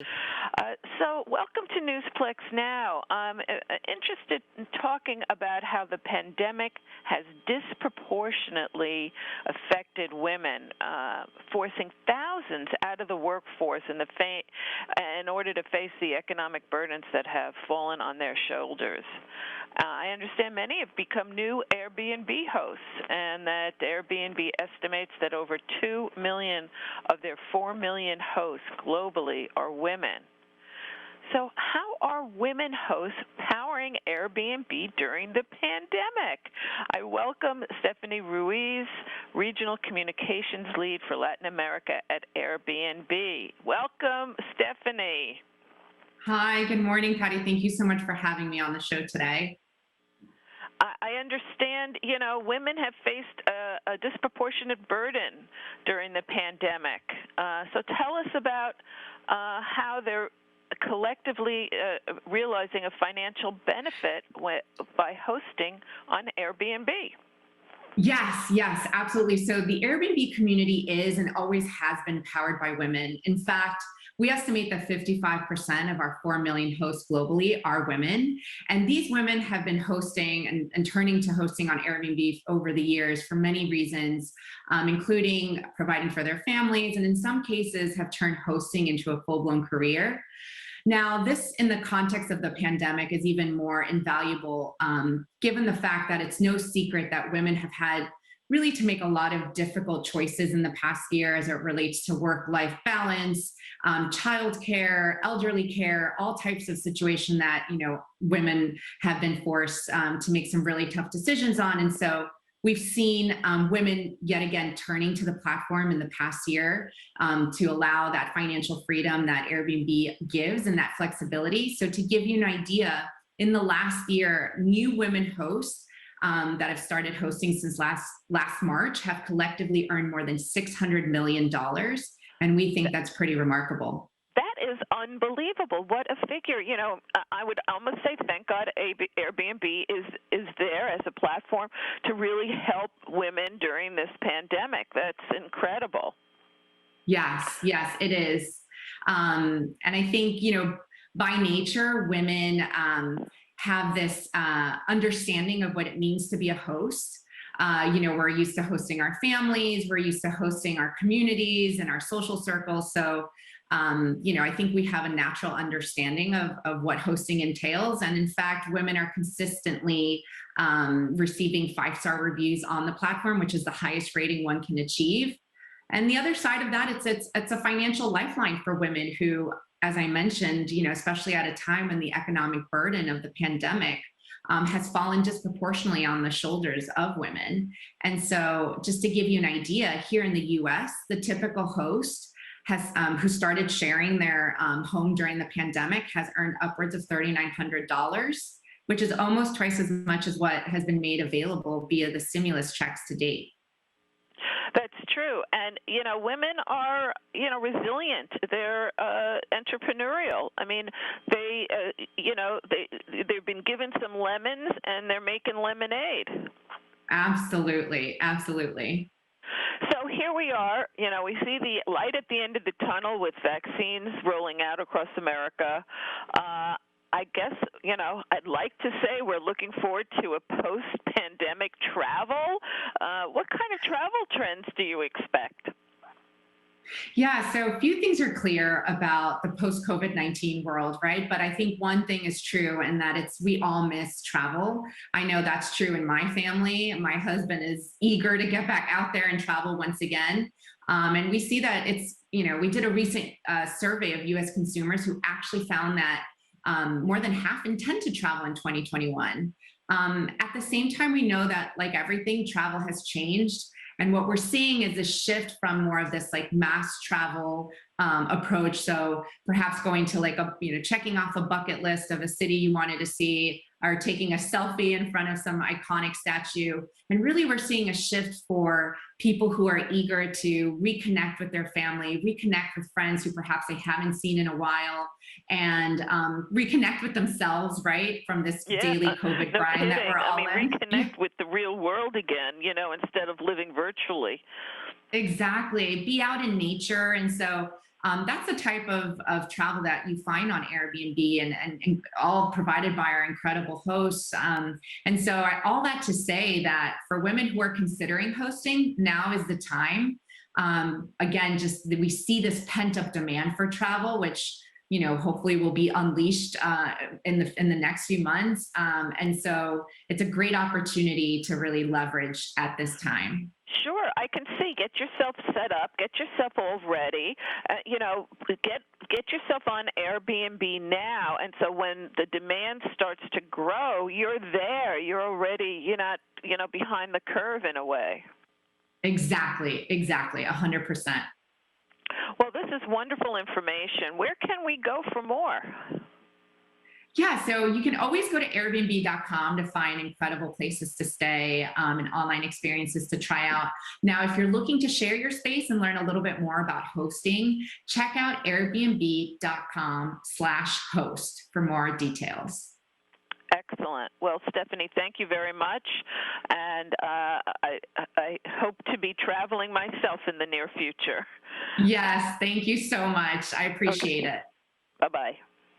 So, welcome to Newsplex Now. I'm interested in talking about how the pandemic has disproportionately affected women, forcing thousands out of the workforce in order to face the economic burdens that have fallen on their shoulders. I understand many have become new Airbnb hosts, and that Airbnb estimates that over 2 million of their 4 million hosts globally are women. So, how are women hosts powering Airbnb during the pandemic? I welcome Stephanie Ruiz, Regional Communications Lead for Latin America at Airbnb. Welcome, Stephanie. Hi, good morning, Patty. Thank you so much for having me on the show today. I understand, women have faced a disproportionate burden during the pandemic. So tell us about how they're collectively realizing a financial benefit by hosting on Airbnb. Yes, absolutely. So the Airbnb community is and always has been powered by women. In fact, we estimate that 55% of our 4 million hosts globally are women. And these women have been hosting and turning to hosting on Airbnb over the years for many reasons, including providing for their families, and in some cases have turned hosting into a full-blown career. Now, this in the context of the pandemic is even more invaluable, given the fact that it's no secret that women have had really to make a lot of difficult choices in the past year as it relates to work-life balance, childcare, elderly care, all types of situation that women have been forced to make some really tough decisions on. And so we've seen women yet again turning to the platform in the past year to allow that financial freedom that Airbnb gives and that flexibility. So to give you an idea, in the last year, new women hosts that have started hosting since last March have collectively earned more than $600 million. And we think that's pretty remarkable. That is unbelievable. What a figure. I would almost say thank God Airbnb is there as a platform to really help women during this pandemic. That's incredible. Yes, it is. And I think, by nature, women have this understanding of what it means to be a host. We're used to hosting our families, we're used to hosting our communities and our social circles. So, I think we have a natural understanding of what hosting entails. And in fact, women are consistently receiving 5-star reviews on the platform, which is the highest rating one can achieve. And the other side of that, it's a financial lifeline for women who, as I mentioned, especially at a time when the economic burden of the pandemic has fallen disproportionately on the shoulders of women. And so just to give you an idea, here in the US, the typical host has who started sharing their home during the pandemic has earned upwards of $3,900, which is almost twice as much as what has been made available via the stimulus checks to date. That's true. And, women are, resilient. They're entrepreneurial. I mean, they've been given some lemons and they're making lemonade. Absolutely. So here we are, we see the light at the end of the tunnel with vaccines rolling out across America. I guess, I'd like to say we're looking forward to a post-pandemic travel. What kind of travel trends do you expect? Yeah, so a few things are clear about the post-COVID-19 world, right? But I think one thing is true, and that we all miss travel. I know that's true in my family. My husband is eager to get back out there and travel once again. And we see that we did a recent survey of US consumers who actually found that more than half intend to travel in 2021. At the same time, we know that, like everything, travel has changed. And what we're seeing is a shift from more of this like mass travel approach. So perhaps going to checking off a bucket list of a city you wanted to see, or taking a selfie in front of some iconic statue. And really we're seeing a shift for people who are eager to reconnect with their family, reconnect with friends who perhaps they haven't seen in a while, and reconnect with themselves, right? From this daily COVID grind that we're all in. Reconnect with the real world again, instead of living virtually. Exactly. Be out in nature. And so That's the type of travel that you find on Airbnb, and all provided by our incredible hosts. And so, all that to say that for women who are considering hosting, now is the time. Again, just we see this pent up demand for travel, which hopefully will be unleashed in the next few months. And so it's a great opportunity to really leverage at this time. Sure, I can see. Get yourself set up. Get yourself all ready. Get yourself on Airbnb now, and so when the demand starts to grow, you're there. You're already. You're not behind the curve in a way. Exactly, 100%. Well, this is wonderful information. Where can we go for more? Yeah, so you can always go to Airbnb.com to find incredible places to stay, and online experiences to try out. Now, if you're looking to share your space and learn a little bit more about hosting, check out Airbnb.com/host for more details. Excellent. Well, Stephanie, thank you very much, and I hope to be traveling myself in the near future. Yes, thank you so much. I appreciate it. Bye-bye.